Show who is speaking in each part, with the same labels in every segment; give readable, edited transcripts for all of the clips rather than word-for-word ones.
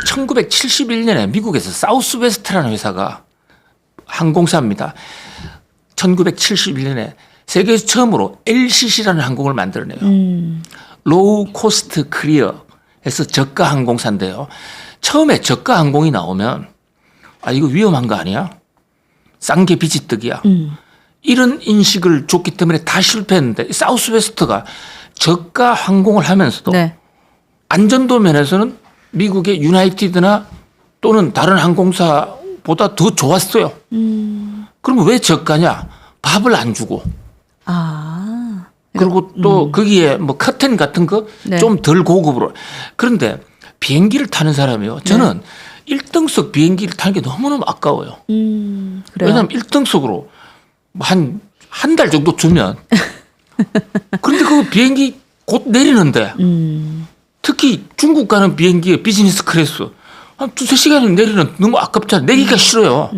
Speaker 1: 1971년에 미국에서 사우스웨스트라는 회사가 항공사입니다. 1971년에 세계에서 처음으로 LCC라는 항공을 만들어내요. 로우 코스트 크리어에서 저가 항공사인데요. 처음에 저가 항공이 나오면 아 이거 위험한 거 아니야? 싼 게 비지떡이야. 이런 인식을 줬기 때문에 다 실패했는데 사우스웨스트가 저가 항공을 하면서도
Speaker 2: 네.
Speaker 1: 안전도 면에서는 미국의 유나이티드나 또는 다른 항공사보다 더 좋았어요. 그러면 왜 저가냐? 밥을 안 주고.
Speaker 2: 아.
Speaker 1: 그리고 또 거기에 뭐 커튼 같은 거 좀 덜
Speaker 2: 네.
Speaker 1: 고급으로. 그런데 비행기를 타는 사람이요. 저는 1등석 비행기를 타는 게 너무너무 아까워요.
Speaker 2: 그래요.
Speaker 1: 왜냐하면 1등석으로 한 달 정도 주면 그런데 그 비행기 곧 내리는데 특히 중국 가는 비행기의 비즈니스 클래스 한 두세 시간이 내리는 너무 아깝잖아요. 내리기가 싫어요.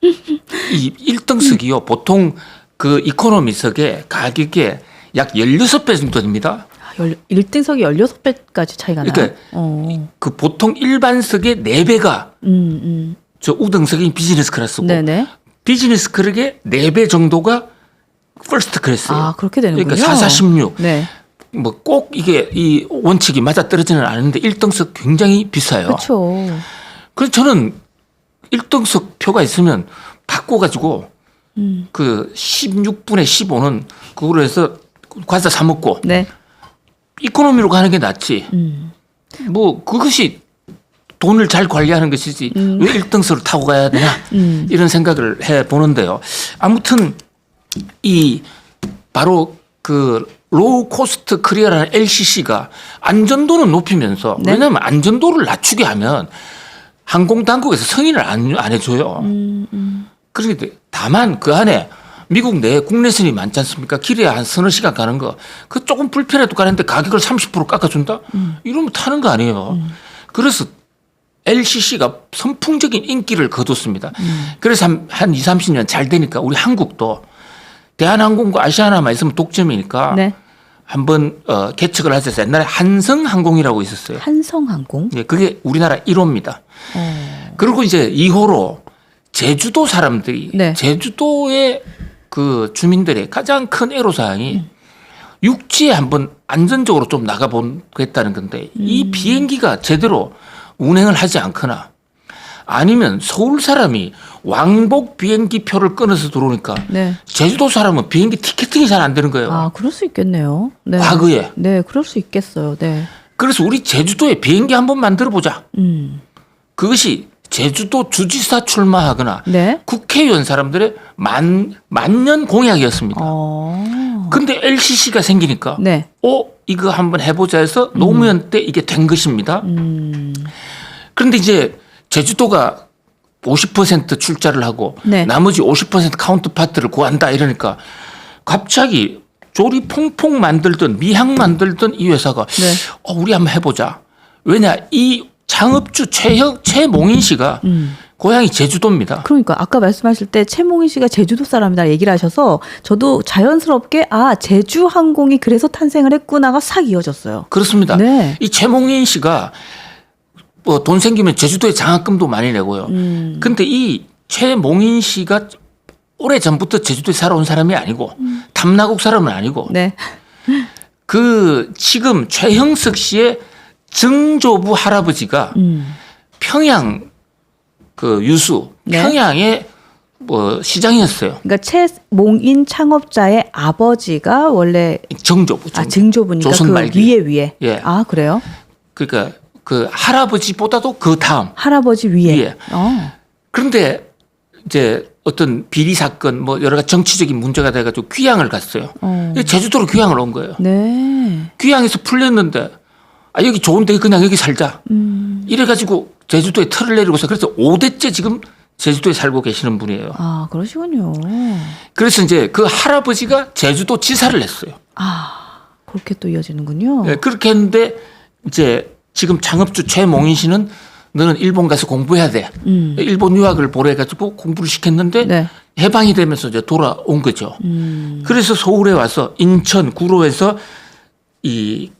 Speaker 1: 이 1등석이요. 보통 그 이코노미석의 가격에 약 16배 정도 됩니다.
Speaker 2: 1등석이 16배까지 차이가 나요?
Speaker 1: 그러니까 그 보통 일반석의 4배가 저 우등석이 비즈니스 클래스고
Speaker 2: 네네.
Speaker 1: 비즈니스 클래스의 4배 정도가 퍼스트 클래스예요.
Speaker 2: 아, 그렇게 되는군요.
Speaker 1: 그러니까 4416.
Speaker 2: 네.
Speaker 1: 뭐 꼭 이게 이 원칙이 맞아 떨어지는 않은데 1등석 굉장히 비싸요.
Speaker 2: 그렇죠.
Speaker 1: 그래서 저는 1등석 표가 있으면 바꿔가지고 그 16분에 15는 그걸로 해서 과자 사 먹고
Speaker 2: 네.
Speaker 1: 이코노미로 가는 게 낫지. 뭐 그것이 돈을 잘 관리하는 것이지 왜 1등석을 타고 가야 되나 이런 생각을 해 보는데요. 아무튼 이 바로 그 로우 코스트 크리어라는 LCC가 안전도는 높이면서
Speaker 2: 네.
Speaker 1: 왜냐하면 안전도를 낮추게 하면 항공 당국에서 승인을 안 해줘요. 그런데 다만 그 안에 미국 내에 국내선이 많지 않습니까? 길에 한 서너 시간 가는 거. 그 조금 불편해도 가는데 가격을 30% 깎아준다? 이러면 타는 거 아니에요. 그래서 LCC가 선풍적인 인기를 거뒀습니다. 그래서 한 20, 30년 잘 되니까 우리 한국도 대한항공과 아시아나만 있으면 독점이니까
Speaker 2: 네.
Speaker 1: 한번 개척을 하셔서 옛날에 한성항공이라고 있었어요.
Speaker 2: 한성항공.
Speaker 1: 예, 그게 우리나라 1호입니다. 그리고 이제 2호로 제주도 사람들이
Speaker 2: 네.
Speaker 1: 제주도의 그 주민들의 가장 큰 애로사항이 육지에 한번 안전적으로 좀 나가보겠다는 건데 이 비행기가 제대로 운행을 하지 않거나 아니면 서울 사람이 왕복 비행기 표를 끊어서 들어오니까
Speaker 2: 네.
Speaker 1: 제주도 사람은 비행기 티켓팅이 잘 안 되는 거예요.
Speaker 2: 아, 그럴 수 있겠네요. 네.
Speaker 1: 과거에.
Speaker 2: 네, 그럴 수 있겠어요. 네.
Speaker 1: 그래서 우리 제주도에 비행기 한번 만들어 보자. 그것이 제주도 주지사 출마하거나
Speaker 2: 네.
Speaker 1: 국회의원 사람들의 만년 공약이었습니다. 근데 LCC가 생기니까
Speaker 2: 네.
Speaker 1: 이거 한번 해보자 해서 노무현 때 이게 된 것입니다. 그런데 이제 제주도가 50% 출자를 하고
Speaker 2: 네.
Speaker 1: 나머지 50% 카운터파트를 구한다 이러니까 갑자기 조리 퐁퐁 만들던 미항 만들던 이 회사가
Speaker 2: 네.
Speaker 1: 우리 한번 해보자. 왜냐 이 창업주 최몽인 씨가 고향이 제주도입니다.
Speaker 2: 그러니까 아까 말씀하실 때 최몽인 씨가 제주도 사람이다 얘기를 하셔서 저도 자연스럽게 제주항공이 그래서 탄생을 했구나가 싹 이어졌어요.
Speaker 1: 그렇습니다.
Speaker 2: 네.
Speaker 1: 이 최몽인 씨가 뭐 돈 생기면 제주도에 장학금도 많이 내고요. 근데 이 최몽인 씨가 오래 전부터 제주도에 살아온 사람이 아니고 담나국 사람은 아니고
Speaker 2: 네.
Speaker 1: 그 지금 최형석 씨의 증조부 할아버지가 평양 그 유수
Speaker 2: 네.
Speaker 1: 평양의 뭐 시장이었어요.
Speaker 2: 그러니까 최몽인 창업자의 아버지가 원래
Speaker 1: 정조부.
Speaker 2: 증조부니까
Speaker 1: 조선
Speaker 2: 그
Speaker 1: 말기.
Speaker 2: 위에.
Speaker 1: 예.
Speaker 2: 아, 그래요?
Speaker 1: 그러니까 그 할아버지보다도 그 다음.
Speaker 2: 할아버지 위에.
Speaker 1: 위에. 그런데 이제 어떤 비리 사건 뭐 여러 가지 정치적인 문제가 돼가지고 귀향을 갔어요. 제주도로 귀향을 온 거예요.
Speaker 2: 네.
Speaker 1: 귀향에서 풀렸는데 여기 좋은데 그냥 여기 살자. 이래가지고 제주도에 털을 내리고서 그래서 5대째 지금 제주도에 살고 계시는 분이에요.
Speaker 2: 아, 그러시군요.
Speaker 1: 그래서 이제 그 할아버지가 제주도 지사를 했어요.
Speaker 2: 그렇게 또 이어지는군요.
Speaker 1: 네, 그렇게 했는데 이제 지금 창업주 최몽인 씨는 너는 일본 가서 공부해야 돼. 일본 유학을 보내가지고 공부를 시켰는데
Speaker 2: 네.
Speaker 1: 해방이 되면서 이제 돌아온 거죠. 그래서 서울에 와서 인천 구로에서 이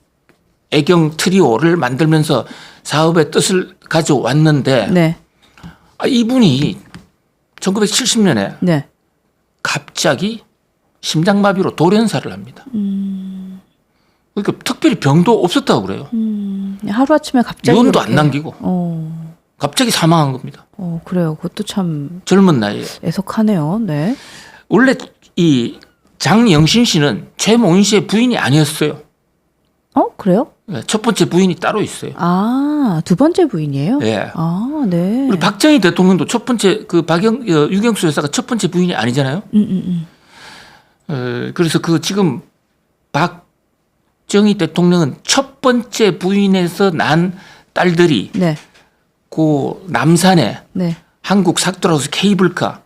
Speaker 1: 애경 트리오를 만들면서 사업의 뜻을 가져왔는데
Speaker 2: 네.
Speaker 1: 이분이 1970년에
Speaker 2: 네.
Speaker 1: 갑자기 심장마비로 돌연사를 합니다. 그러니까 특별히 병도 없었다고 그래요.
Speaker 2: 하루아침에 갑자기
Speaker 1: 유언도
Speaker 2: 그렇게.
Speaker 1: 안 남기고 갑자기 사망한 겁니다.
Speaker 2: 그래요. 그것도 참
Speaker 1: 젊은 나이에.
Speaker 2: 애석하네요. 네.
Speaker 1: 원래 이 장영신 씨는 최몽인 씨의 부인이 아니었어요.
Speaker 2: 그래요?
Speaker 1: 첫 번째 부인이 따로 있어요.
Speaker 2: 두 번째 부인이에요?
Speaker 1: 예.
Speaker 2: 네.
Speaker 1: 우리 박정희 대통령도 첫 번째 그 유경수 여사가 첫 번째 부인이 아니잖아요. 그래서 그 지금 박정희 대통령은 첫 번째 부인에서 난 딸들이
Speaker 2: 네.
Speaker 1: 그 남산에
Speaker 2: 네.
Speaker 1: 한국 삭도라우스 케이블카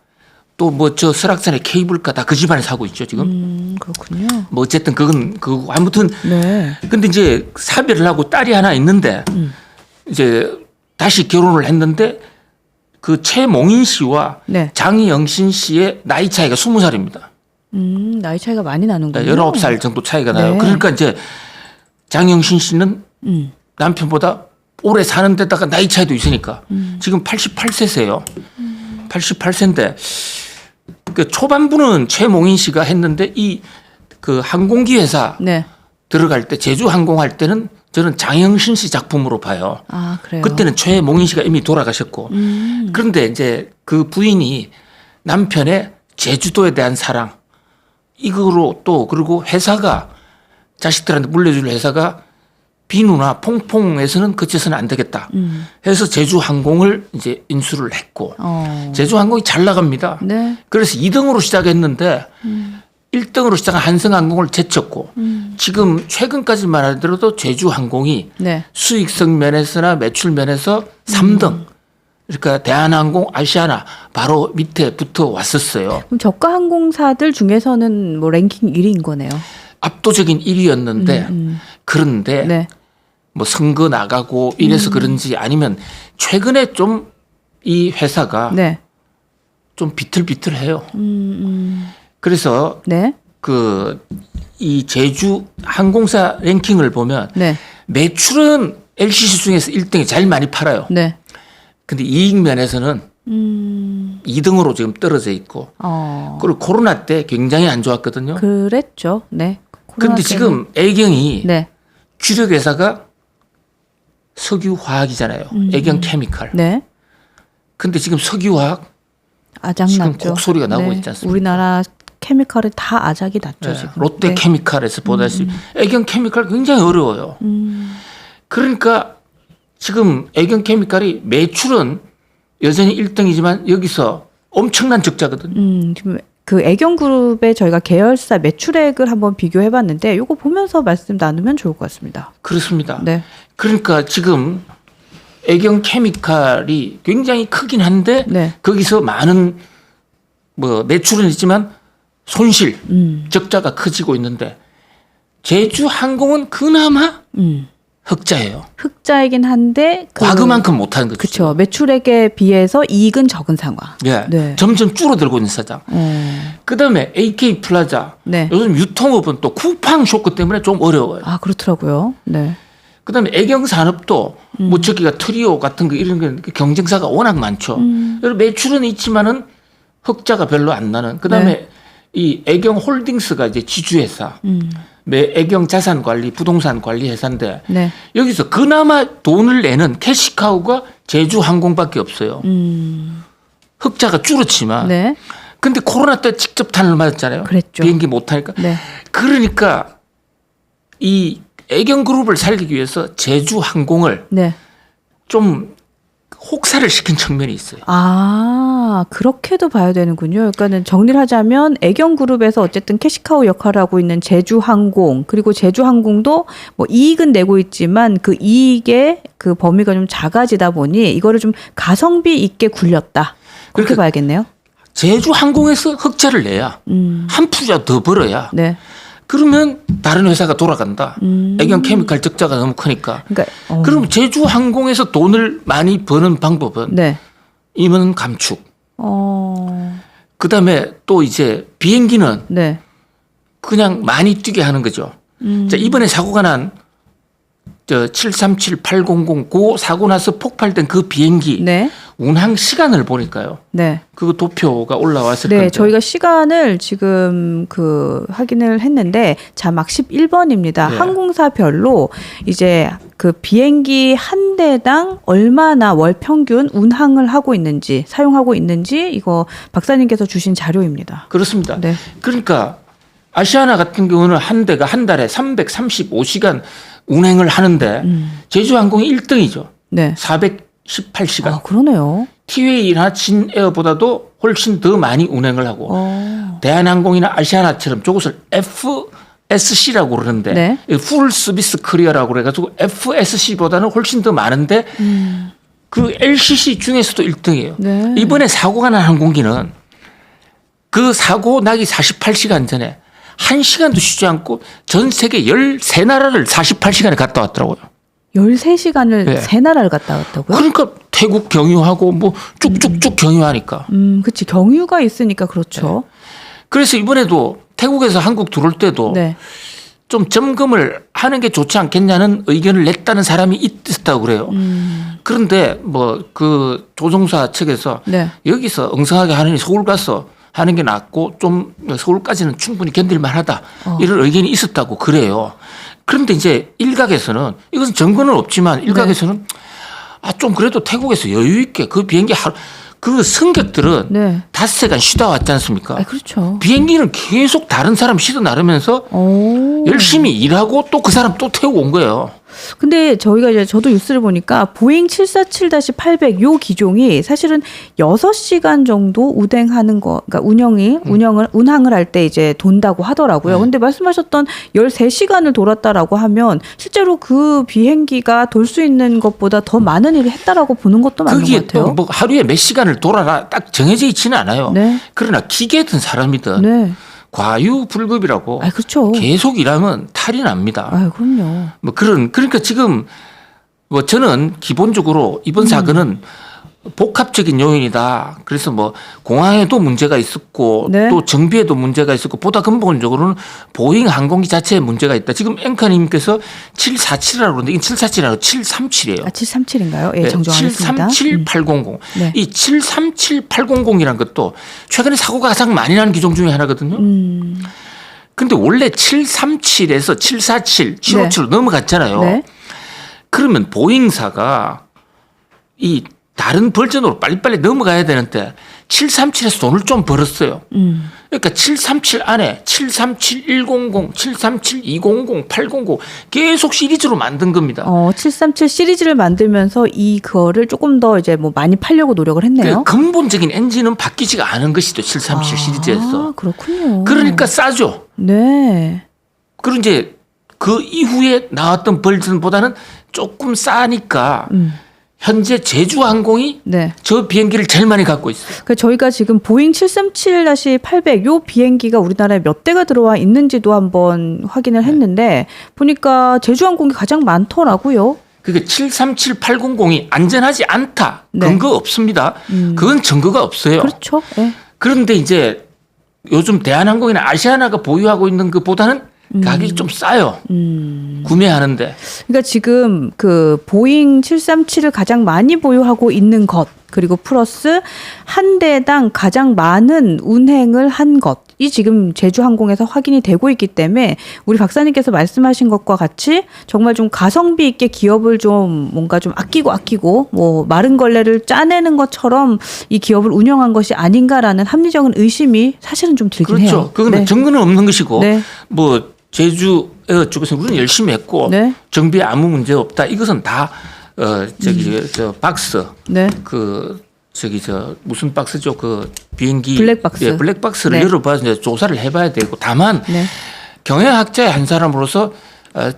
Speaker 1: 또 뭐 저 설악산에 케이블카 다 그 집안에 사고 있죠 지금.
Speaker 2: 그렇군요.
Speaker 1: 뭐 어쨌든 그건 그 아무튼.
Speaker 2: 네.
Speaker 1: 근데 이제 사별을 하고 딸이 하나 있는데 이제 다시 결혼을 했는데 그 최몽인 씨와
Speaker 2: 네.
Speaker 1: 장영신 씨의 나이 차이가 20살입니다.
Speaker 2: 나이 차이가 많이 나는군요.
Speaker 1: 19살 정도 차이가 나요.
Speaker 2: 네.
Speaker 1: 그러니까 이제 장영신 씨는 남편보다 오래 사는 데다가 나이 차이도 있으니까 지금 88세세요. 88세인데 그 초반부는 최몽인 씨가 했는데 이 그 항공기 회사
Speaker 2: 네.
Speaker 1: 들어갈 때 제주 항공할 때는 저는 장영신 씨 작품으로 봐요.
Speaker 2: 그래요.
Speaker 1: 그때는 최몽인 씨가 이미 돌아가셨고 그런데 이제 그 부인이 남편의 제주도에 대한 사랑 이거로 또 그리고 회사가 자식들한테 물려줄 회사가 비누나 퐁퐁에서는 그쳐서는 안 되겠다 해서 제주항공을 이제 인수를 했고 제주항공이 잘 나갑니다.
Speaker 2: 네.
Speaker 1: 그래서 2등으로 시작했는데 1등으로 시작한 한성항공을 제쳤고 지금 최근까지만 하더라도 제주항공이
Speaker 2: 네.
Speaker 1: 수익성 면에서나 매출 면에서 3등 그러니까 대한항공, 아시아나 바로 밑에 붙어 왔었어요.
Speaker 2: 그럼 저가 항공사들 중에서는 뭐 랭킹 1위인 거네요.
Speaker 1: 압도적인 1위였는데 그런데
Speaker 2: 네.
Speaker 1: 뭐 선거 나가고 이래서 그런지 아니면 최근에 좀 이 회사가
Speaker 2: 네.
Speaker 1: 좀 비틀비틀해요. 그래서
Speaker 2: 네.
Speaker 1: 그 이 제주 항공사 랭킹을 보면
Speaker 2: 네.
Speaker 1: 매출은 LCC 중에서 1등이 제일 많이 팔아요.
Speaker 2: 네.
Speaker 1: 근데 이익 면에서는 2등으로 지금 떨어져 있고 그리고 코로나 때 굉장히 안 좋았거든요.
Speaker 2: 그랬죠. 네.
Speaker 1: 그런데 지금 애경이
Speaker 2: 네.
Speaker 1: 주력 회사가 석유화학이잖아요. 애경 케미칼.
Speaker 2: 네.
Speaker 1: 근데 지금 석유화학
Speaker 2: 아작
Speaker 1: 지금
Speaker 2: 났죠.
Speaker 1: 곡소리가 나고
Speaker 2: 네.
Speaker 1: 있지 않습니까?
Speaker 2: 우리나라 케미칼은 다 아작이 났죠.
Speaker 1: 네.
Speaker 2: 지금.
Speaker 1: 롯데
Speaker 2: 네.
Speaker 1: 케미칼에서 보다시피 애경 케미칼 굉장히 어려워요. 그러니까 지금 애경 케미칼이 매출은 여전히 1등이지만 여기서 엄청난 적자거든요.
Speaker 2: 지금 그 애경그룹의 저희가 계열사 매출액을 한번 비교해봤는데 이거 보면서 말씀 나누면 좋을 것 같습니다.
Speaker 1: 그렇습니다.
Speaker 2: 네.
Speaker 1: 그러니까 지금 애경 케미칼이 굉장히 크긴 한데
Speaker 2: 네.
Speaker 1: 거기서 많은 뭐 매출은 있지만 손실, 적자가 커지고 있는데 제주항공은 그나마 흑자예요.
Speaker 2: 흑자이긴 한데
Speaker 1: 과그만큼 못하는 거죠.
Speaker 2: 그렇죠. 매출액에 비해서 이익은 적은 상황.
Speaker 1: 예,
Speaker 2: 네.
Speaker 1: 점점 줄어들고 있는 사장. 그다음에 AK 플라자.
Speaker 2: 네.
Speaker 1: 요즘 유통업은 또 쿠팡 쇼크 때문에 좀 어려워요.
Speaker 2: 그렇더라고요. 네.
Speaker 1: 그다음에 애경산업도 뭐 저기가 트리오 같은 거 이런 게 경쟁사가 워낙 많죠. 그리고 매출은 있지만은 흑자가 별로 안 나는. 그다음에
Speaker 2: 네.
Speaker 1: 이 애경홀딩스가 이제 지주회사, 애경 자산관리, 부동산 관리 회사인데
Speaker 2: 네.
Speaker 1: 여기서 그나마 돈을 내는 캐시카우가 제주항공밖에 없어요. 흑자가 줄었지만.
Speaker 2: 네.
Speaker 1: 근데 코로나 때 직접 탄을 맞았잖아요.
Speaker 2: 그랬죠.
Speaker 1: 비행기 못 타니까.
Speaker 2: 네.
Speaker 1: 그러니까 이 애경그룹을 살리기 위해서 제주항공을
Speaker 2: 네.
Speaker 1: 좀 혹사를 시킨 측면이 있어요.
Speaker 2: 그렇게도 봐야 되는군요. 그러니까는 정리를 하자면 애경그룹에서 어쨌든 캐시카우 역할을 하고 있는 제주항공 그리고 제주항공도 뭐 이익은 내고 있지만 그 이익의 그 범위가 좀 작아지다 보니 이거를 좀 가성비 있게 굴렸다. 그렇게
Speaker 1: 그러니까
Speaker 2: 봐야겠네요.
Speaker 1: 제주항공에서 흑자를 내야 한 푸자 더 벌어야
Speaker 2: 네.
Speaker 1: 그러면 다른 회사가 돌아간다. 애경케미칼 적자가 너무 크니까.
Speaker 2: 그러니까
Speaker 1: 그럼 제주항공에서 돈을 많이 버는 방법은
Speaker 2: 네.
Speaker 1: 임원 감축. 그다음에 또 이제 비행기는
Speaker 2: 네.
Speaker 1: 그냥 많이 뛰게 하는 거죠. 자, 이번에 사고가 난 737, 800 그 사고 나서 폭발된 그 비행기
Speaker 2: 네.
Speaker 1: 운항 시간을 보니까요.
Speaker 2: 네.
Speaker 1: 그 도표가 올라왔을
Speaker 2: 네,
Speaker 1: 건데.
Speaker 2: 저희가 시간을 지금 확인을 했는데 자막 11번입니다.
Speaker 1: 네.
Speaker 2: 항공사별로 이제 그 비행기 한 대당 얼마나 월 평균 운항을 하고 있는지 사용하고 있는지 이거 박사님께서 주신 자료입니다.
Speaker 1: 그렇습니다.
Speaker 2: 네.
Speaker 1: 그러니까 아시아나 같은 경우는 한 대가 한 달에 335시간 운행을 하는데 제주항공이 1등이죠.
Speaker 2: 네.
Speaker 1: 418시간.
Speaker 2: 아, 그러네요.
Speaker 1: 티웨이나 진에어보다도 훨씬 더 많이 운행을 하고 대한항공이나 아시아나처럼 저것을 FSC라고 그러는데
Speaker 2: 네.
Speaker 1: 풀 서비스 커리어라고 그래가지고 FSC보다는 훨씬 더 많은데 그 LCC 중에서도 1등이에요.
Speaker 2: 네.
Speaker 1: 이번에 사고가 난 항공기는 그 사고 나기 48시간 전에 1시간도 쉬지 않고 전 세계 13나라를 48시간에 갔다 왔더라고요.
Speaker 2: 13시간을
Speaker 1: 네.
Speaker 2: 세 나라를 갔다 왔다고요?
Speaker 1: 그러니까 태국 경유하고 뭐 쭉쭉쭉 경유하니까.
Speaker 2: 그치. 경유가 있으니까 그렇죠.
Speaker 1: 그래서 이번에도 태국에서 한국 들어올 때도
Speaker 2: 네.
Speaker 1: 좀 점검을 하는 게 좋지 않겠냐는 의견을 냈다는 사람이 있었다고 그래요. 그런데 뭐 그 조종사 측에서
Speaker 2: 네.
Speaker 1: 여기서 엉성하게 하느니 서울 가서 하는 게 낫고 좀 서울까지는 충분히 견딜 만하다. 이런 의견이 있었다고 그래요. 그런데 이제 일각에서는 이것은 증거는 없지만 일각에서는 좀 그래도 태국에서 여유 있게 그 비행기 그 승객들은
Speaker 2: 네.
Speaker 1: 5시간 쉬다 왔지 않습니까?
Speaker 2: 아, 그렇죠.
Speaker 1: 비행기는 계속 다른 사람 쉬다 나르면서 열심히 일하고 또 그 사람 또 태우고 온 거예요.
Speaker 2: 근데 저희가 이제 저도 뉴스를 보니까 보잉 747-800 요 기종이 사실은 6시간 정도 운행하는 거, 그러니까 운항을 할 때 이제 돈다고 하더라고요. 근데 말씀하셨던 13시간을 돌았다라고 하면 실제로 그 비행기가 돌 수 있는 것보다 더 많은 일을 했다라고 보는 것도 맞는 것
Speaker 1: 그게
Speaker 2: 같아요.
Speaker 1: 또 뭐 하루에 몇 시간을 돌아라 딱 정해져 있지는 않아요.
Speaker 2: 네.
Speaker 1: 그러나 기계든 사람이든
Speaker 2: 네.
Speaker 1: 과유불급이라고
Speaker 2: 아, 그렇죠.
Speaker 1: 계속 일하면 탈이 납니다.
Speaker 2: 아, 그럼요.
Speaker 1: 뭐 그러니까 지금 뭐 저는 기본적으로 이번 사건은 복합적인 요인이다. 그래서 뭐 공항에도 문제가 있었고
Speaker 2: 네.
Speaker 1: 또 정비에도 문제가 있었고 보다 근본적으로는 보잉 항공기 자체에 문제가 있다. 지금 앵커님께서 747이라고 그러는데 이건 747이라고 737이에요.
Speaker 2: 아, 737인가요? 예, 정정하겠습니다.
Speaker 1: 737, 800.
Speaker 2: 네.
Speaker 1: 이 737, 800이라는 것도 최근에 사고가 가장 많이 나는 기종 중에 하나거든요. 근데 원래 737에서 747, 757로 넘어갔잖아요.
Speaker 2: 네.
Speaker 1: 그러면 보잉사가 이 다른 버전으로 빨리빨리 넘어가야 되는데 737에서 돈을 좀 벌었어요. 그러니까 737 안에 737 100, 737 200, 800 계속 시리즈로 만든 겁니다.
Speaker 2: 737 시리즈를 만들면서 이거를 조금 더 이제 뭐 많이 팔려고 노력을 했네요.
Speaker 1: 그 근본적인 엔진은 바뀌지가 않은 것이죠. 737 시리즈에서.
Speaker 2: 아, 그렇군요.
Speaker 1: 그러니까 싸죠.
Speaker 2: 네.
Speaker 1: 그리고 이제 그 이후에 나왔던 버전보다는 조금 싸니까 현재 제주항공이
Speaker 2: 네.
Speaker 1: 저 비행기를 제일 많이 갖고 있어요.
Speaker 2: 그 저희가 지금 보잉 737-800 요 비행기가 우리나라에 몇 대가 들어와 있는지도 한번 확인을 했는데 보니까 제주항공이 가장 많더라고요.
Speaker 1: 그게 737, 800이 안전하지 않다.
Speaker 2: 네.
Speaker 1: 근거 없습니다. 그건 증거가 없어요.
Speaker 2: 그렇죠. 네.
Speaker 1: 그런데 이제 요즘 대한항공이나 아시아나가 보유하고 있는 것보다는 가격이 좀 싸요. 구매하는데.
Speaker 2: 그러니까 지금 그 보잉 737을 가장 많이 보유하고 있는 것 그리고 플러스 한 대당 가장 많은 운행을 한 것이 지금 제주항공에서 확인이 되고 있기 때문에 우리 박사님께서 말씀하신 것과 같이 정말 좀 가성비 있게 기업을 좀 뭔가 좀 아끼고 뭐 마른 걸레를 짜내는 것처럼 이 기업을 운영한 것이 아닌가라는 합리적인 의심이 사실은 좀 들긴 해요.
Speaker 1: 그렇죠. 그건
Speaker 2: 네.
Speaker 1: 증거는 없는 것이고
Speaker 2: 네.
Speaker 1: 뭐 제주 에어 쪽에서 우리는 열심히 했고
Speaker 2: 네.
Speaker 1: 정비에 아무 문제 없다. 이것은 다 저 박스
Speaker 2: 네.
Speaker 1: 무슨 박스죠? 그 비행기
Speaker 2: 블랙박스.
Speaker 1: 예, 블랙박스를
Speaker 2: 네.
Speaker 1: 열어봐서 이제 조사를 해봐야 되고 다만
Speaker 2: 네.
Speaker 1: 경영학자의 한 사람으로서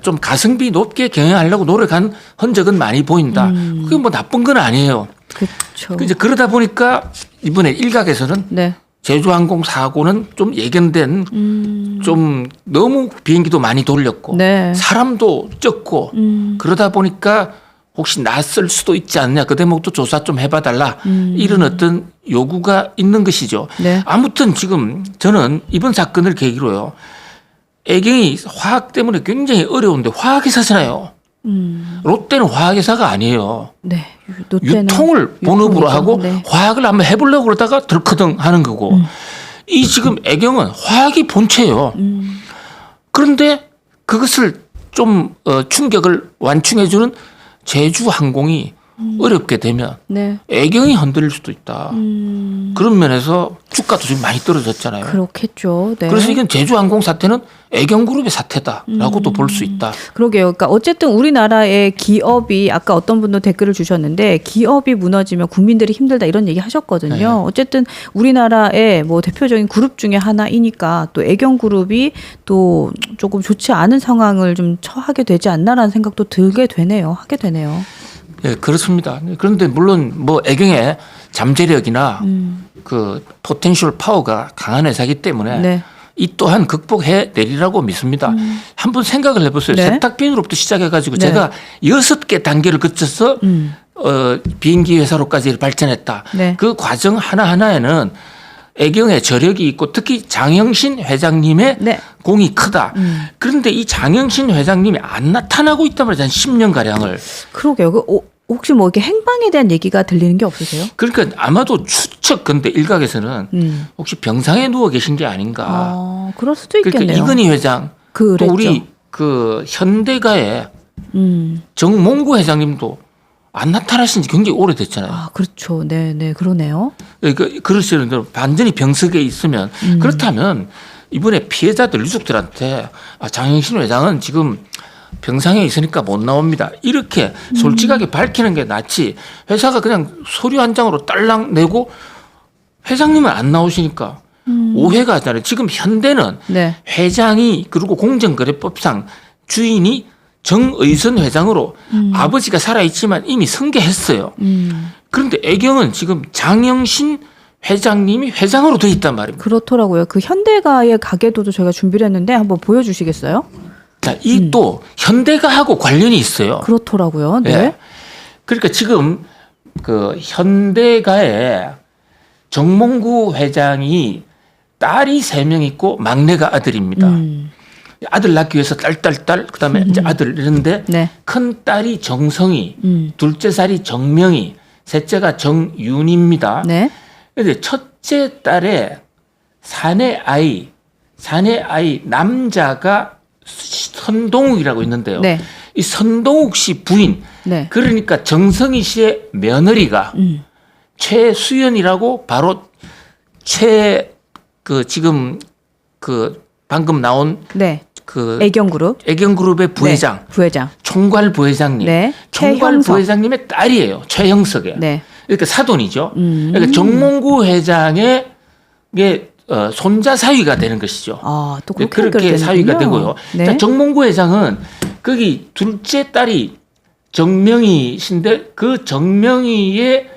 Speaker 1: 좀 가성비 높게 경영하려고 노력한 흔적은 많이 보인다. 그게 뭐 나쁜 건 아니에요.
Speaker 2: 그렇죠.
Speaker 1: 이제 그러다 보니까 이번에 일각에서는
Speaker 2: 네.
Speaker 1: 제주항공 사고는 좀 예견된 좀 너무 비행기도 많이 돌렸고
Speaker 2: 네.
Speaker 1: 사람도 적고 그러다 보니까 혹시 낯설 수도 있지 않냐 그 대목도 조사 좀 해봐달라 이런 어떤 요구가 있는 것이죠.
Speaker 2: 네.
Speaker 1: 아무튼 지금 저는 이번 사건을 계기로요. 애경이 화학 때문에 굉장히 어려운데 화학회사잖아요. 롯데는 화학회사가 아니에요.
Speaker 2: 네. 롯데는
Speaker 1: 유통을 본업으로
Speaker 2: 유통이죠.
Speaker 1: 하고
Speaker 2: 네.
Speaker 1: 화학을 한번 해보려고 그러다가 덜커덩 하는 거고 이 지금 애경은 화학이 본체예요. 그런데 그것을 좀 충격을 완충해주는 제주항공이 어렵게 되면
Speaker 2: 네.
Speaker 1: 애경이 흔들릴 수도 있다. 그런 면에서 주가도 지금 많이 떨어졌잖아요.
Speaker 2: 그렇겠죠. 네.
Speaker 1: 그래서 이건 제주항공 사태는 애경그룹의 사태다라고도 볼 수 있다.
Speaker 2: 그러게요. 그러니까 어쨌든 우리나라의 기업이 아까 어떤 분도 댓글을 주셨는데 기업이 무너지면 국민들이 힘들다 이런 얘기 하셨거든요.
Speaker 1: 네.
Speaker 2: 어쨌든 우리나라의 뭐 대표적인 그룹 중에 하나이니까 또 애경그룹이 또 조금 좋지 않은 상황을 좀 처하게 되지 않나라는 생각도 들게 되네요. 하게 되네요.
Speaker 1: 예, 그렇습니다. 그런데 물론 뭐 애경의 잠재력이나 그 포텐셜 파워가 강한 회사이기 때문에
Speaker 2: 네.
Speaker 1: 이 또한 극복해 내리라고 믿습니다. 한번 생각을 해보세요.
Speaker 2: 네.
Speaker 1: 세탁비누로부터 시작해가지고
Speaker 2: 네.
Speaker 1: 제가 6개 단계를 거쳐서 비행기 회사로까지 발전했다.
Speaker 2: 네.
Speaker 1: 그 과정 하나하나에는 애경의 저력이 있고 특히 장영신 회장님의
Speaker 2: 네.
Speaker 1: 공이 크다. 그런데 이 장영신 회장님이 안 나타나고 있단 말이에요. 한 10년가량을.
Speaker 2: 그러게요. 혹시 뭐 이렇게 행방에 대한 얘기가 들리는 게 없으세요?
Speaker 1: 그러니까 아마도 추측 근데 일각에서는 혹시 병상에 누워 계신 게 아닌가.
Speaker 2: 그럴 수도 있겠네요.
Speaker 1: 그러니까 이건희 회장
Speaker 2: 그랬죠.
Speaker 1: 또 우리 그 현대가의 정몽구 회장님도 안 나타나신 지 굉장히 오래됐잖아요.
Speaker 2: 아, 그렇죠. 네, 네, 그러네요.
Speaker 1: 그러니까 그러시는 대로 완전히 병석에 있으면 그렇다면 이번에 피해자들 유족들한테 장영신 회장은 지금 병상에 있으니까 못 나옵니다. 이렇게 솔직하게 밝히는 게 낫지. 회사가 그냥 서류 한 장으로 딸랑 내고 회장님은 안 나오시니까 오해가 하잖아요. 지금 현대는
Speaker 2: 네.
Speaker 1: 회장이 그리고 공정거래법상 주인이 정의선 회장으로 아버지가 살아있지만 이미 승계했어요. 그런데 애경은 지금 장영신 회장님이 회장으로 돼 있단 말입니다.
Speaker 2: 그렇더라고요. 그 현대가의 가계도도 저희가 준비를 했는데 한번 보여주시겠어요?
Speaker 1: 자, 이 또 현대가하고 관련이 있어요.
Speaker 2: 그렇더라고요. 네.
Speaker 1: 예. 그러니까 지금 그 현대가에 정몽구 회장이 딸이 3명 있고 막내가 아들입니다. 아들 낳기 위해서 딸, 그다음에 이제 아들 이런데
Speaker 2: 네.
Speaker 1: 큰 딸이 정성희, 둘째 딸이 정명희, 셋째가 정윤입니다.
Speaker 2: 네.
Speaker 1: 그런데 첫째 딸의 사내 아이 남자가 선동욱이라고 있는데요.
Speaker 2: 네.
Speaker 1: 이 선동욱 씨 부인,
Speaker 2: 네.
Speaker 1: 그러니까 정성희 씨의 며느리가 최수연이라고 바로 지금 그 방금 나온
Speaker 2: 네.
Speaker 1: 그
Speaker 2: 애경그룹.
Speaker 1: 애경그룹의 부회장,
Speaker 2: 네. 부회장.
Speaker 1: 총괄 부회장님,
Speaker 2: 네.
Speaker 1: 총괄
Speaker 2: 최형석.
Speaker 1: 부회장님의 딸이에요. 최형석의.
Speaker 2: 네.
Speaker 1: 그러니까 사돈이죠. 그러니까 정몽구 회장의 손자 사위가 되는 것이죠.
Speaker 2: 아, 또
Speaker 1: 그렇게
Speaker 2: 연결되는군요.
Speaker 1: 사위가 되고요.
Speaker 2: 네.
Speaker 1: 자, 정몽구 회장은 거기 둘째 딸이 정명희 씨인데 그 정명희의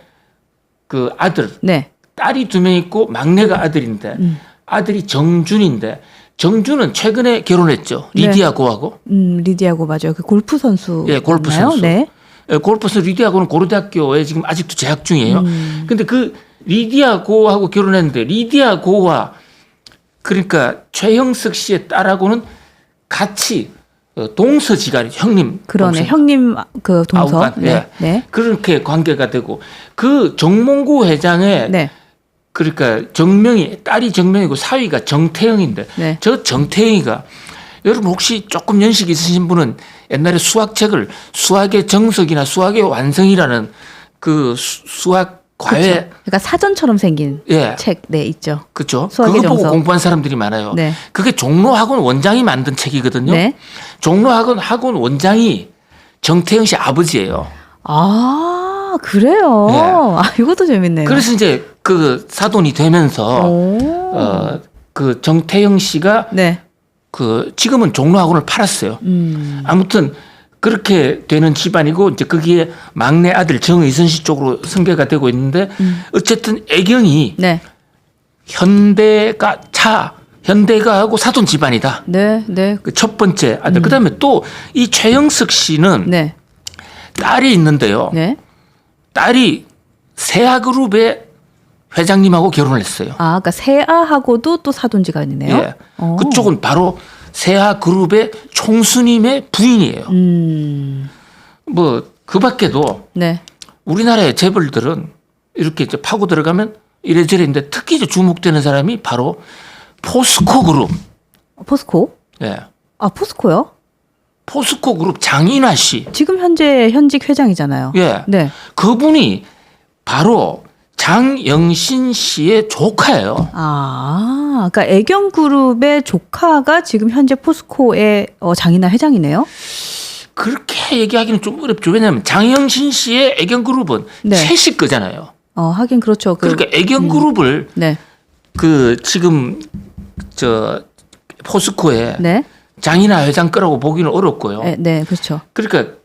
Speaker 1: 그 아들,
Speaker 2: 네.
Speaker 1: 딸이 2명 있고 막내가 아들인데 아들이 정준인데 정준은 최근에 결혼했죠.
Speaker 2: 네.
Speaker 1: 리디아고하고.
Speaker 2: 리디아고 맞아요. 그 골프 선수.
Speaker 1: 예, 골프
Speaker 2: 맞나요?
Speaker 1: 선수.
Speaker 2: 네.
Speaker 1: 예, 골프 선수 리디아고는 고려대학교에 지금 아직도 재학 중이에요. 근데 그 리디아고하고 결혼했는데 리디아고와 그러니까 최형석 씨의 딸하고는 같이 동서지간 형님.
Speaker 2: 그러네.
Speaker 1: 동서.
Speaker 2: 형님 그 동서.
Speaker 1: 아우간,
Speaker 2: 네.
Speaker 1: 예.
Speaker 2: 네.
Speaker 1: 그렇게 관계가 되고 그 정몽구 회장의
Speaker 2: 네.
Speaker 1: 그러니까 딸이 정명이고 사위가 정태영인데
Speaker 2: 네.
Speaker 1: 저 정태영이가 여러분 혹시 조금 연식 있으신 분은 옛날에 수학책을 수학의 정석이나 수학의 완성이라는 그 수학 과외
Speaker 2: 그쵸. 그러니까 사전처럼 생긴
Speaker 1: 예.
Speaker 2: 책, 네, 있죠.
Speaker 1: 그렇죠.
Speaker 2: 수학의
Speaker 1: 그거 보고
Speaker 2: 정석.
Speaker 1: 공부한 사람들이 많아요.
Speaker 2: 네.
Speaker 1: 그게 종로학원 원장이 만든 책이거든요.
Speaker 2: 네.
Speaker 1: 종로학원 원장이 정태영 씨 아버지예요.
Speaker 2: 아, 그래요.
Speaker 1: 예.
Speaker 2: 아, 이것도 재밌네요.
Speaker 1: 그래서 이제 그 사돈이 되면서 그 정태영 씨가
Speaker 2: 네.
Speaker 1: 그 지금은 종로학원을 팔았어요. 아무튼 그렇게 되는 집안이고 이제 거기에 막내 아들 정의선 씨 쪽으로 승계가 되고 있는데 어쨌든 애경이
Speaker 2: 네.
Speaker 1: 현대가하고 사돈 집안이다.
Speaker 2: 네. 네.
Speaker 1: 그 첫 번째 아들. 그다음에 또 이 최영석 씨는
Speaker 2: 네.
Speaker 1: 딸이 있는데요.
Speaker 2: 네.
Speaker 1: 딸이 세아그룹의 회장님하고 결혼을 했어요.
Speaker 2: 아, 그러니까 세아하고도 또 사돈지간이네요.
Speaker 1: 예. 그쪽은 바로 세아그룹의 총수님의 부인이에요. 뭐 그 밖에도
Speaker 2: 네.
Speaker 1: 우리나라의 재벌들은 이렇게 이제 파고 들어가면 이래저래인데 특히 이제 주목되는 사람이 바로 포스코 그룹.
Speaker 2: 포스코?
Speaker 1: 예.
Speaker 2: 아, 포스코요?
Speaker 1: 포스코 그룹 장인하 씨.
Speaker 2: 지금 현재 현직 회장이잖아요.
Speaker 1: 예.
Speaker 2: 네.
Speaker 1: 그분이 바로 장영신 씨의 조카예요.
Speaker 2: 아, 그러니까 애경그룹의 조카가 지금 현재 포스코의 장인하 회장이네요.
Speaker 1: 그렇게 얘기하기는 좀 어렵죠. 왜냐하면 장영신 씨의 애경그룹은
Speaker 2: 네.
Speaker 1: 채식 거잖아요.
Speaker 2: 하긴 그렇죠.
Speaker 1: 그러니까 애경그룹을
Speaker 2: 네.
Speaker 1: 그 지금 저 포스코의
Speaker 2: 네.
Speaker 1: 장인하 회장 거라고 보기는 어렵고요.
Speaker 2: 네, 네, 그렇죠.
Speaker 1: 그러니까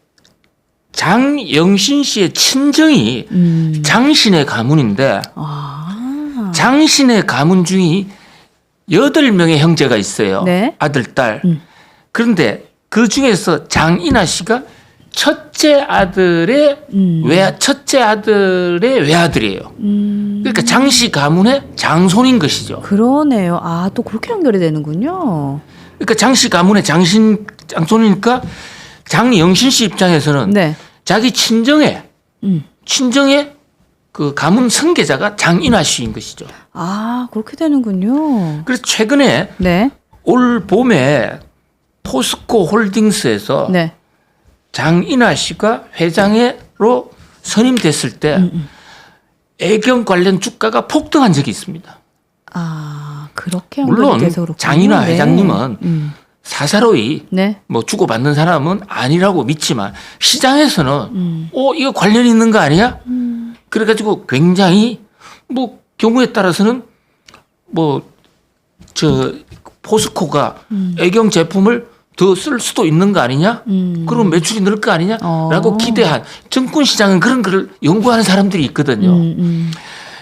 Speaker 1: 장영신 씨의 친정이 장신의 가문인데
Speaker 2: 아.
Speaker 1: 장신의 가문 중에 8명의 형제가 있어요.
Speaker 2: 네.
Speaker 1: 아들, 딸. 그런데 그 중에서 장인하 씨가 첫째 아들의 외아들이에요. 그러니까 장씨 가문의 장손인 것이죠.
Speaker 2: 그러네요. 아, 또 그렇게 연결이 되는군요.
Speaker 1: 그러니까 장씨 가문의 장손이니까 장영신 씨 입장에서는
Speaker 2: 네.
Speaker 1: 자기 친정의 그 가문 선계자가 장인하 씨인 것이죠.
Speaker 2: 아, 그렇게 되는군요.
Speaker 1: 그래서 최근에
Speaker 2: 네.
Speaker 1: 올 봄에 포스코 홀딩스에서
Speaker 2: 네.
Speaker 1: 장인하 씨가 회장으로 선임됐을 때 애경 관련 주가가 폭등한 적이 있습니다.
Speaker 2: 아, 그렇게 연결이
Speaker 1: 물론
Speaker 2: 돼서 그렇군요.
Speaker 1: 장인하
Speaker 2: 네.
Speaker 1: 회장님은 사사로이
Speaker 2: 네.
Speaker 1: 뭐 주고받는 사람은 아니라고 믿지만 시장에서는 이거 관련 있는 거 아니야? 그래가지고 굉장히 뭐 경우에 따라서는 뭐 저 포스코가 애경 제품을 더 쓸 수도 있는 거 아니냐? 그럼 매출이 늘 거 아니냐?라고 기대한 증권 시장은 그런 거를 연구하는 사람들이 있거든요.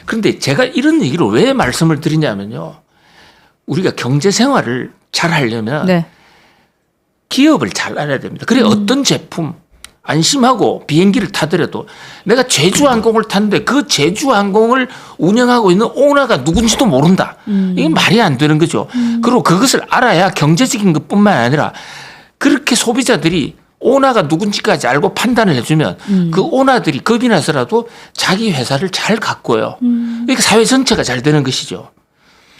Speaker 1: 그런데 제가 이런 얘기를 왜 말씀을 드리냐면요. 우리가 경제 생활을 잘 하려면
Speaker 2: 네.
Speaker 1: 기업을 잘 알아야 됩니다. 그래 어떤 제품 안심하고 비행기를 타더라도 내가 제주항공을 탔는데 그 제주항공을 운영하고 있는 오너가 누군지도 모른다. 이게 말이 안 되는 거죠. 그리고 그것을 알아야 경제적인 것뿐만 아니라 그렇게 소비자들이 오너가 누군지까지 알고 판단을 해주면 그 오너들이 겁이 나서라도 자기 회사를 잘 가꿔요. 그러니까 사회 전체가 잘 되는 것이죠.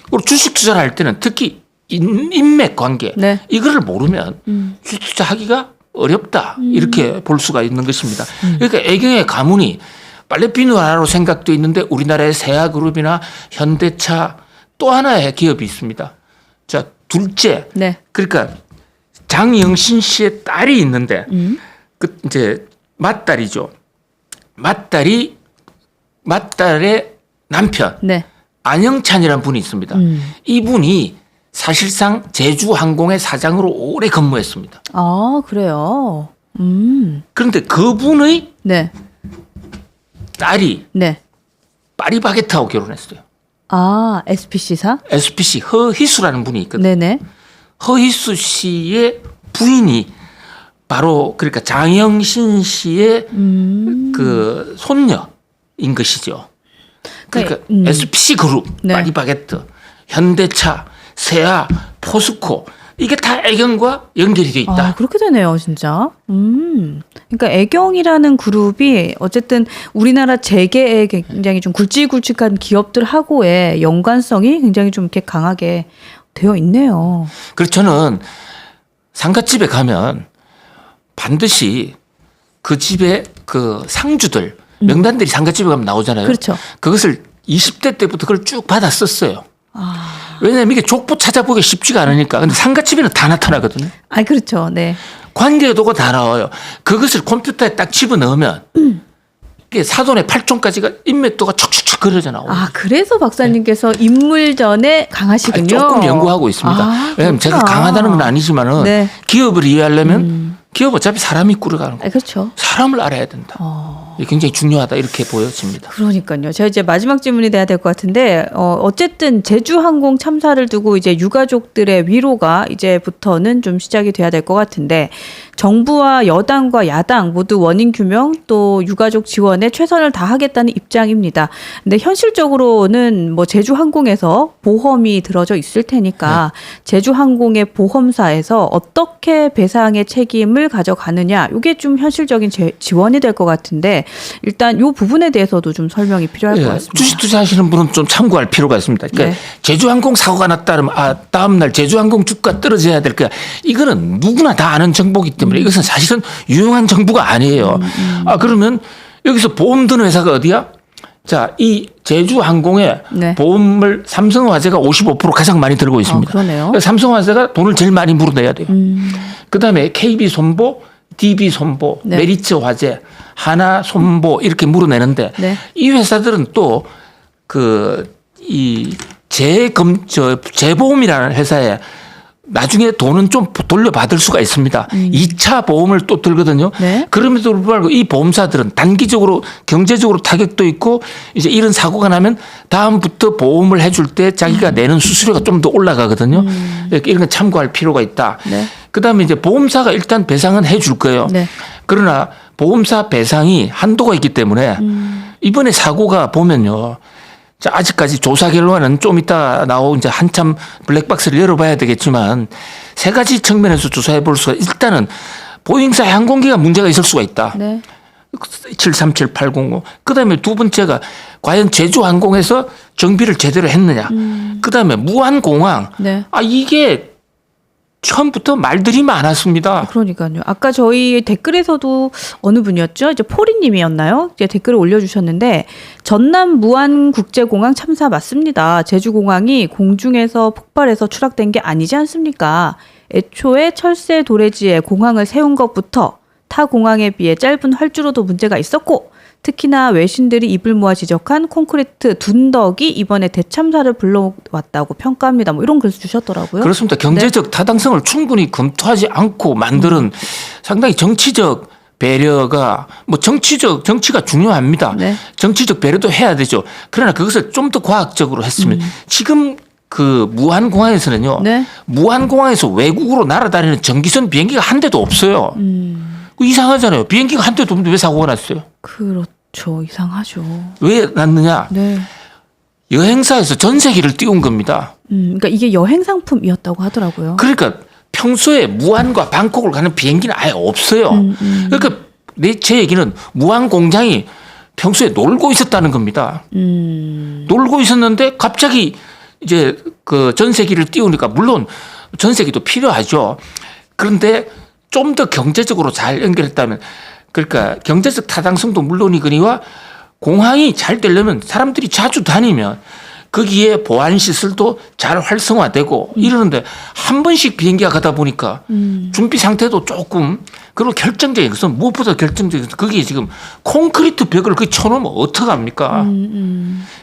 Speaker 1: 그리고 주식 투자를 할 때는 특히 인맥 관계
Speaker 2: 네.
Speaker 1: 이거를 모르면 주식 투자하기가 어렵다 이렇게 볼 수가 있는 것입니다. 그러니까 애경의 가문이 빨래 비누 하나로 생각도 있는데 우리나라의 세아그룹이나 현대차 또 하나의 기업이 있습니다. 자 둘째,
Speaker 2: 네.
Speaker 1: 그러니까 장영신 씨의 딸이 있는데 그 이제 맏딸이죠. 맏딸의 남편
Speaker 2: 네.
Speaker 1: 안영찬이라는 분이 있습니다. 이분이 사실상 제주항공의 사장으로 오래 근무했습니다.
Speaker 2: 아, 그래요.
Speaker 1: 그런데 그분의
Speaker 2: 네.
Speaker 1: 딸이
Speaker 2: 네.
Speaker 1: 파리바게트하고 결혼했어요.
Speaker 2: 아, SPC사?
Speaker 1: SPC 허희수라는 분이 있거든요.
Speaker 2: 네네.
Speaker 1: 허희수 씨의 부인이 바로 그러니까 장영신 씨의 그 손녀인 것이죠. 그러니까 SPC 그룹,
Speaker 2: 네.
Speaker 1: 파리바게트, 현대차, 세아, 포스코 이게 다 애경과 연결이 돼 있다.
Speaker 2: 아, 그렇게 되네요, 진짜. 그러니까 애경이라는 그룹이 어쨌든 우리나라 재계에 굉장히 좀 굵직굵직한 기업들하고의 연관성이 굉장히 좀 이렇게 강하게 되어 있네요.
Speaker 1: 그래서 저는 상가집에 가면 반드시 그 집의 그 상주들 명단들이 상가집에 가면 나오잖아요.
Speaker 2: 그렇죠.
Speaker 1: 그것을 20대 때부터 그걸 쭉 받아 썼어요. 왜냐하면 이게 족보 찾아보기 쉽지가 않으니까. 근데 상가집에는 다 나타나거든요.
Speaker 2: 아, 그렇죠. 네.
Speaker 1: 관계도가 다 나와요. 그것을 컴퓨터에 딱 집어넣으면 이게 사돈의 8촌까지가 인맥도가 척척척 그려져 나오고.
Speaker 2: 아, 그래서 박사님께서 인물전에 강하시군요.
Speaker 1: 조금 연구하고 있습니다.
Speaker 2: 아,
Speaker 1: 왜냐하면 제가
Speaker 2: 그렇구나.
Speaker 1: 강하다는 건 아니지만은
Speaker 2: 네.
Speaker 1: 기업을 이해하려면 기업 어차피 사람이 꾸려가는 거.
Speaker 2: 아, 그렇죠.
Speaker 1: 사람을 알아야 된다. 이게 굉장히 중요하다 이렇게 보여집니다.
Speaker 2: 그러니까요. 제가 이제 마지막 질문이 돼야 될 것 같은데, 어쨌든 제주항공 참사를 두고 이제 유가족들의 위로가 이제부터는 좀 시작이 돼야 될 것 같은데, 정부와 여당과 야당 모두 원인 규명 또 유가족 지원에 최선을 다하겠다는 입장입니다. 근데 현실적으로는 뭐 제주항공에서 보험이 들어져 있을 테니까 제주항공의 보험사에서 어떻게 배상의 책임을 가져가느냐 이게 좀 현실적인 지원이 될 것 같은데 일단 이 부분에 대해서도 좀 설명이 필요할 것 같습니다.
Speaker 1: 주식 투자하시는 분은 좀 참고할 필요가 있습니다. 그러니까 제주항공 사고가 났다면 다음날 제주항공 주가 떨어져야 될 거야. 이거는 누구나 다 아는 정보이기 때문에 이것은 사실은 유용한 정보가 아니에요. 그러면 여기서 보험 드는 회사가 어디야? 자, 이 제주항공의 보험을 삼성화재가 55% 가장 많이 들고 있습니다.
Speaker 2: 그러네요.
Speaker 1: 삼성화재가 돈을 제일 많이 물어내야 돼요. 그다음에 KB손보, DB손보, 메리츠화재, 하나손보 이렇게 물어내는데 이 회사들은 또 이 재보험이라는 회사에 나중에 돈은 좀 돌려받을 수가 있습니다. 2차 보험을 또 들거든요. 그럼에도 불구하고 이 보험사들은 단기적으로 경제적으로 타격도 있고 이제 이런 사고가 나면 다음부터 보험을 해줄 때 자기가 내는 수수료가 좀 더 올라가거든요. 이런 건 참고할 필요가 있다. 그다음에 이제 보험사가 일단 배상은 해줄 거예요. 그러나 보험사 배상이 한도가 있기 때문에 이번에 사고가 보면요. 자, 아직까지 조사 결과는 좀 이따 나오고 이제 한참 블랙박스를 열어봐야 되겠지만 세 가지 측면에서 조사해 볼 수가 일단은 보잉사 항공기가 문제가 있을 수가 있다. 737, 805. 그다음에 두 번째가 과연 제주항공에서 정비를 제대로 했느냐. 그다음에 무안공항. 이게 처음부터 말들이 많았습니다.
Speaker 2: 그러니까요. 아까 저희 댓글에서도 어느 분이었죠? 이제 포리님이었나요? 이제 댓글을 올려주셨는데 전남 무안국제공항 참사 맞습니다. 제주공항이 공중에서 폭발해서 추락된 게 아니지 않습니까? 애초에 철새 도래지에 공항을 세운 것부터 타 공항에 비해 짧은 활주로도 문제가 있었고 특히나 외신들이 입을 모아 지적한 콘크리트 둔덕이 이번에 대참사를 불러왔다고 평가합니다. 뭐 이런 글 주셨더라고요.
Speaker 1: 그렇습니다. 경제적 타당성을 충분히 검토하지 않고 만드는 상당히 정치적 배려가 정치가 중요합니다. 정치적 배려도 해야 되죠. 그러나 그것을 좀 더 과학적으로 했으면 지금 그 무안공항에서는요. 무안공항에서 외국으로 날아다니는 전기선 비행기가 한 대도 없어요. 이상하잖아요. 비행기가 한 대도 없는데 왜 사고가 났어요?
Speaker 2: 그렇죠. 이상하죠.
Speaker 1: 왜 났느냐? 여행사에서 전세기를 띄운 겁니다.
Speaker 2: 그러니까 이게 여행 상품이었다고 하더라고요.
Speaker 1: 그러니까 평소에 무안과 방콕을 가는 비행기는 아예 없어요. 그러니까 제 얘기는 무안 공장이 평소에 놀고 있었다는 겁니다. 놀고 있었는데 갑자기 이제 그 전세기를 띄우니까 물론 전세기도 필요하죠. 그런데 좀 더 경제적으로 잘 연결했다면 그러니까 경제적 타당성도 물론이거니와 공항이 잘 되려면 사람들이 자주 다니면 거기에 보안 시설도 잘 활성화되고 이러는데 한 번씩 비행기가 가다 보니까 준비 상태도 조금 그리고 결정적인 것은 무엇보다 결정적인 것은 거기에 지금 콘크리트 벽을 거기 쳐놓으면 어떡합니까?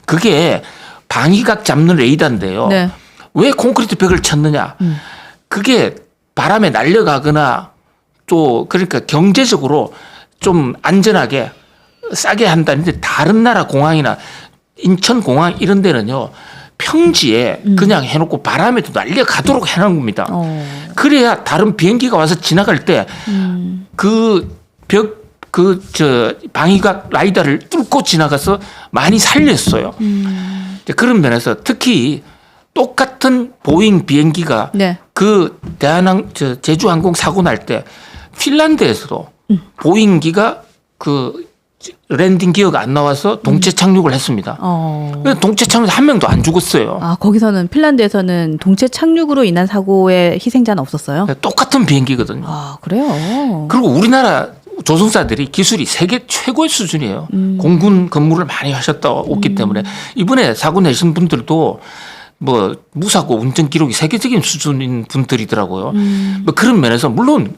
Speaker 1: 그게 방위각 잡는 레이더인데요. 왜 콘크리트 벽을 쳤느냐? 그게 바람에 날려가거나 또 그러니까 경제적으로 좀 안전하게 싸게 한다는데 다른 나라 공항이나 인천공항 이런 데는요. 평지에 그냥 해놓고 바람에도 날려가도록 해놓은 겁니다. 그래야 다른 비행기가 와서 지나갈 때 방위각 라이더를 뚫고 지나가서 많이 살렸어요. 그런 면에서 특히 똑같은 보잉 비행기가 그 제주항공 사고 날 때 핀란드에서도 보잉기가 그 랜딩 기어가 안 나와서 동체 착륙을 했습니다. 동체 착륙 한 명도 안 죽었어요.
Speaker 2: 거기서는 핀란드에서는 동체 착륙으로 인한 사고의 희생자는 없었어요?
Speaker 1: 똑같은 비행기거든요.
Speaker 2: 그래요?
Speaker 1: 그리고 우리나라 조종사들이 기술이 세계 최고의 수준이에요. 공군 근무를 많이 하셨기 때문에 이번에 사고 내신 분들도 뭐 무사고 운전 기록이 세계적인 수준인 분들이더라고요. 뭐 그런 면에서 물론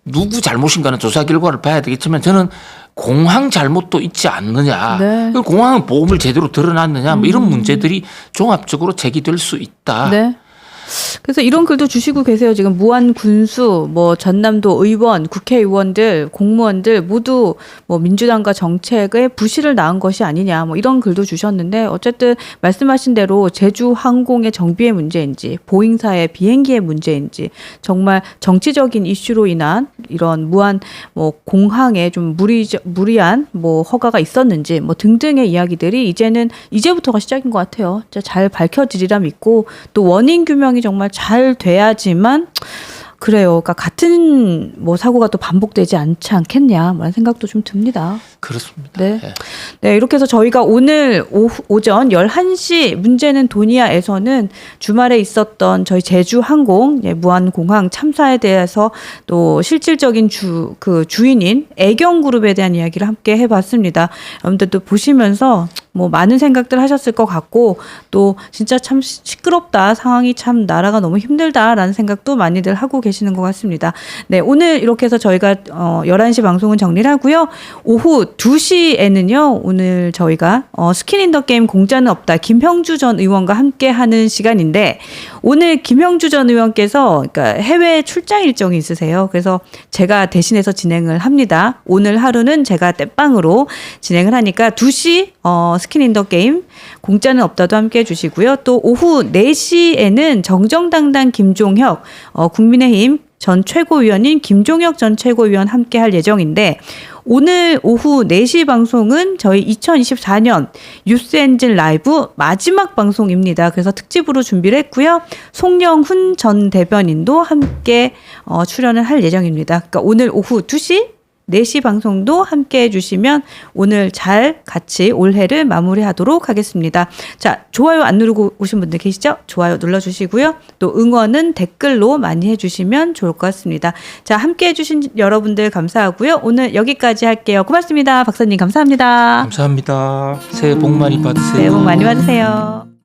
Speaker 1: 누구 잘못인가는 조사 결과를 봐야 되겠지만 저는 공항 잘못도 있지 않느냐. 공항은 보험을 제대로 들어놨느냐. 뭐 이런 문제들이 종합적으로 제기될 수 있다.
Speaker 2: 그래서 이런 글도 주시고 계세요. 지금 무한 군수, 뭐 전남도 의원, 국회의원들, 공무원들 모두 뭐 민주당과 정책에 부실을 낳은 것이 아니냐, 뭐 이런 글도 주셨는데 어쨌든 말씀하신 대로 제주 항공의 정비의 문제인지 보잉사의 비행기의 문제인지 정말 정치적인 이슈로 인한 이런 무한 뭐 공항에 좀 무리한 뭐 허가가 있었는지 뭐 등등의 이야기들이 이제부터가 시작인 것 같아요. 진짜 잘 밝혀지리라 믿고 또 원인 규명이 정말 잘 돼야지만 그래요. 그러니까 같은 뭐 사고가 또 반복되지 않지 않겠냐, 뭐 이런 생각도 좀 듭니다.
Speaker 1: 그렇습니다.
Speaker 2: 네.
Speaker 1: 예.
Speaker 2: 네, 이렇게 해서 저희가 오늘 오전 11시 문제는 도니아에서는 주말에 있었던 저희 제주항공 무한공항 참사에 대해서 또 실질적인 주인인 애경그룹에 대한 이야기를 함께 해봤습니다. 여러분들도 보시면서 뭐 많은 생각들 하셨을 것 같고 또 진짜 참 시끄럽다, 상황이 참 나라가 너무 힘들다라는 생각도 많이들 하고 계시는 것 같습니다. 네, 오늘 이렇게 해서 저희가 11시 방송은 정리를 하고요. 오후 2시에는요. 오늘 저희가 스킨 인 더 게임 공짜는 없다. 김형주 전 의원과 함께 하는 시간인데 오늘 김형주 전 의원께서 그러니까 해외 출장 일정이 있으세요. 그래서 제가 대신해서 진행을 합니다. 오늘 하루는 제가 땜빵으로 진행을 하니까 2시 스킨 인 더 게임 공짜는 없다도 함께 해주시고요. 또 오후 4시에는 정정당당 김종혁 국민의힘 전 최고위원인 김종혁 전 최고위원 함께 할 예정인데 오늘 오후 4시 방송은 저희 2024년 뉴스엔진 라이브 마지막 방송입니다. 그래서 특집으로 준비를 했고요. 송영훈 전 대변인도 함께 출연을 할 예정입니다. 그러니까 오늘 오후 2시 4시 방송도 함께 해주시면 오늘 잘 같이 올해를 마무리하도록 하겠습니다. 자, 좋아요 안 누르고 오신 분들 계시죠? 좋아요 눌러주시고요. 또 응원은 댓글로 많이 해주시면 좋을 것 같습니다. 자, 함께 해주신 여러분들 감사하고요. 오늘 여기까지 할게요. 고맙습니다. 박사님 감사합니다.
Speaker 1: 감사합니다. 새해 복 많이 받으세요.
Speaker 2: 새해 복 많이 받으세요.